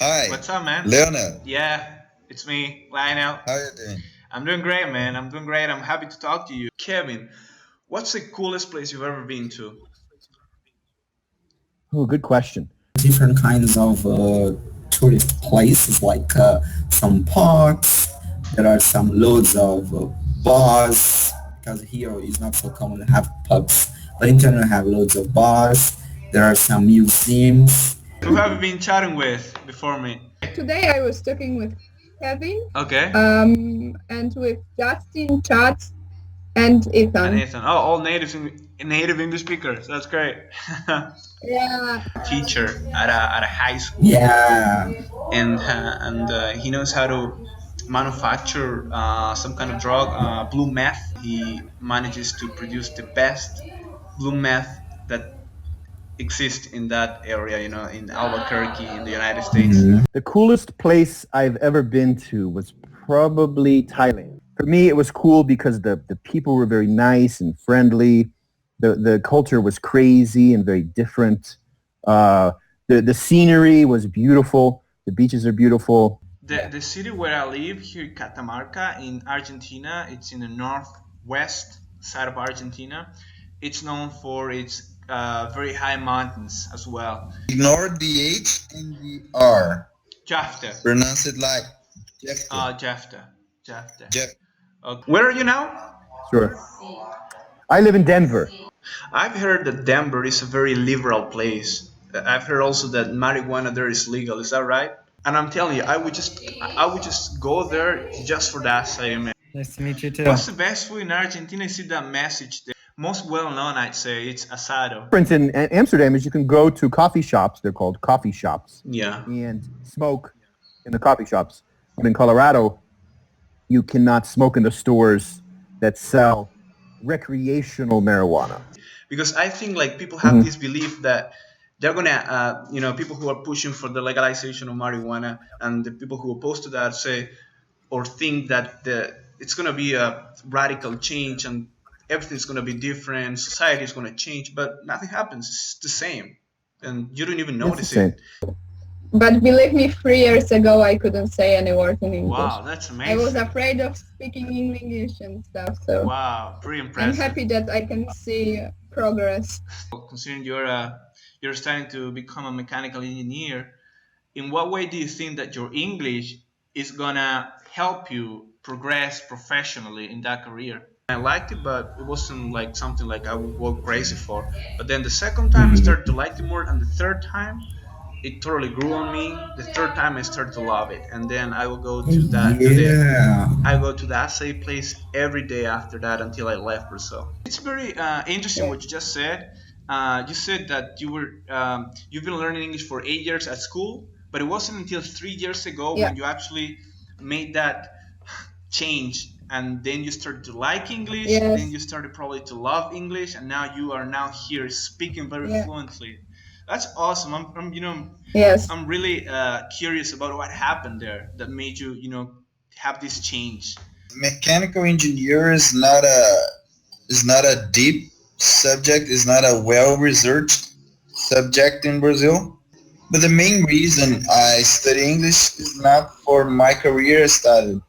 Hi, What's up, man? Leonel. Yeah, it's me, Lionel. How are you doing? I'm doing great, man. I'm doing great. I'm happy to talk to you. Kevin, what's the coolest place you've ever been to? Oh, good question. Different kinds of tourist places like some parks. There are some loads of bars because here it's not so common to have pubs, but in general have loads of bars. There are some museums. Who have you been chatting with before me? Today I was talking with Kevin, Okay. and with Justin, Chad, and And Ethan. Ethan. Oh, all native English speakers. That's great. Yeah, Teacher at a high school, Yeah, and he knows how to manufacture some kind of drug, blue meth. He manages to produce the best blue meth that exist in that area, in Albuquerque in the United States. mhm. The coolest place I've ever been to was probably Thailand. For me, it was cool because the people were very nice and friendly. The culture was crazy and very different. The scenery was beautiful. The beaches are beautiful. The city where I live here, Catamarca in Argentina, it's in the northwest side of Argentina. It's known for its very high mountains as well. Ignore the H and the R. Jafta. Pronounce it like Jeff. Jafta. Jafta. Jeff. Okay. Where are you now? Sure. I live in Denver. I've heard that Denver is a very liberal place. I've heard also that marijuana there is legal. Is that right? And I'm telling you, I would just go there just for that same. Nice to meet you too. What's the best food in Argentina? I see that message there. Most well known, I'd say, it's asado. Difference in Amsterdam is you can go to coffee shops. They're called coffee shops Yeah. and smoke in the coffee shops. But in Colorado, you cannot smoke in the stores that sell recreational marijuana. Because I think like people have this belief that they're gonna, people who are pushing for the legalization of marijuana and the people who oppose to that say or think that it's gonna be a radical change and everything's gonna be different, society is gonna change, but nothing happens. It's the same, and you don't even It's the notice same. it. but believe me, 3 years ago I couldn't say any word in English. Wow, that's I was amazing. afraid of speaking in English and stuff, so Wow, pretty I'm impressive. happy that I can see progress. Considering you're starting to become a mechanical engineer, in what way do you think that your English is gonna help you progress professionally in that career? I liked it, but it wasn't like something like I would go crazy for. But then the second time I started to like it more, and the third time it totally grew on me. The third time I started to love it, and then I will go to that Yeah. I go to that same place every day after that until I left Brazil. It's very interesting Yeah. what you just said. You said that you've been learning English for 8 years at school, but it wasn't until 3 years ago Yeah. when you actually made that change, and then you started to like English. Yes. Then you started probably to love English, and now you are now here speaking very Yeah. fluently. That's awesome. Yes. I'm really curious about what happened there that made you have this change. Mechanical engineer is not a deep subject. Is not a well researched subject in Brazil. But the main reason I study English is not for my career. I started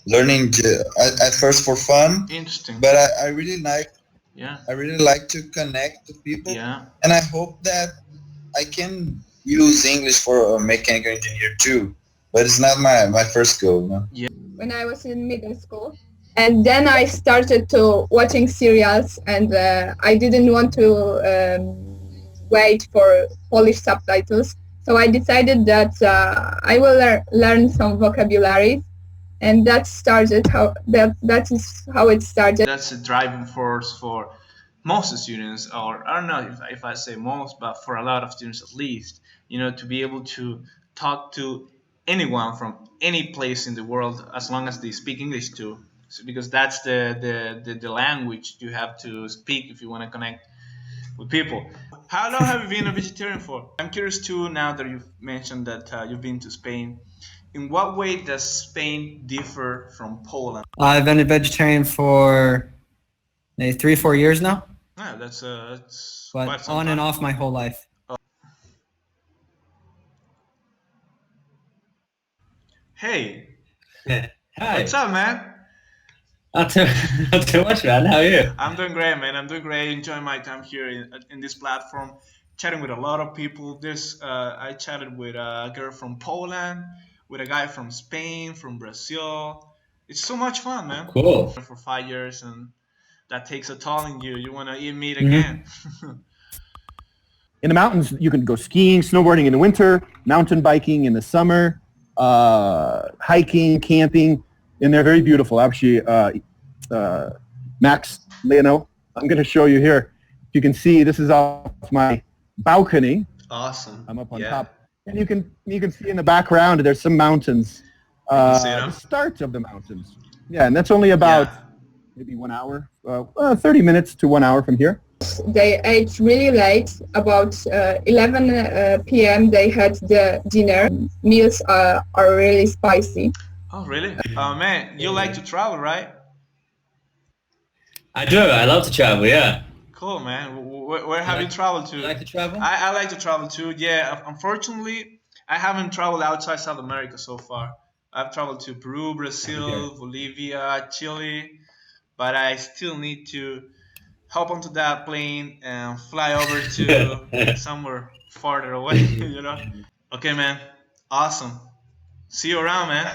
learning at first for fun, Interesting. but I really like Yeah. I really like to connect to people, Yeah. and I hope that I can use English for a mechanical engineer too. But it's not my first goal. No? Yeah. When I was in middle school. And then I started to watching serials, and I didn't want to wait for Polish subtitles. So I decided that I will learn some vocabulary, and that is how it started. That's a driving force for most students, or I don't know if I say most, but for a lot of students at least, to be able to talk to anyone from any place in the world as long as they speak English too. So, because that's the language you have to speak if you want to connect with people. How long have you been a vegetarian for? I'm curious too, now that you've mentioned that you've been to Spain. In what way does Spain differ from Poland? I've been a vegetarian for maybe 3 or 4 years now, Yeah, that's quite but some on and time. off my whole life. Hey, what's Hi. up, man? Not too, not too much, man. How are you? I'm doing great, man. I'm doing great. Enjoying my time here in this platform, chatting with a lot of people. I chatted with a girl from Poland, with a guy from Spain, from Brazil. It's so much fun, man. Cool. For 5 years, and that takes a toll on you. You want to meet again? Hmm. In the mountains, you can go skiing, snowboarding in the winter, mountain biking in the summer, hiking, camping, and they're very beautiful. Actually, Max, Leono, I'm going to show you here. You can see this is off my balcony. Awesome. I'm up on Yeah. top, and you can see in the background there's some mountains. I can see The them. start of the mountains. Yeah, and that's only about Yeah. maybe 1 hour, 30 minutes to 1 hour from here. They ate really late. About 11 p.m. they had the dinner. Meals are really spicy. Oh, really? Oh, man, you like to travel, right? I do. I love to travel. Yeah. Cool, man. Where have you like- traveled You to? like to travel? I like to travel too. Yeah, unfortunately, I haven't traveled outside South America so far. I've traveled to Peru, Brazil, Bolivia, Chile, but I still need to hop onto that plane and fly over to somewhere farther away, you know? Okay, man. Awesome. See you around, man.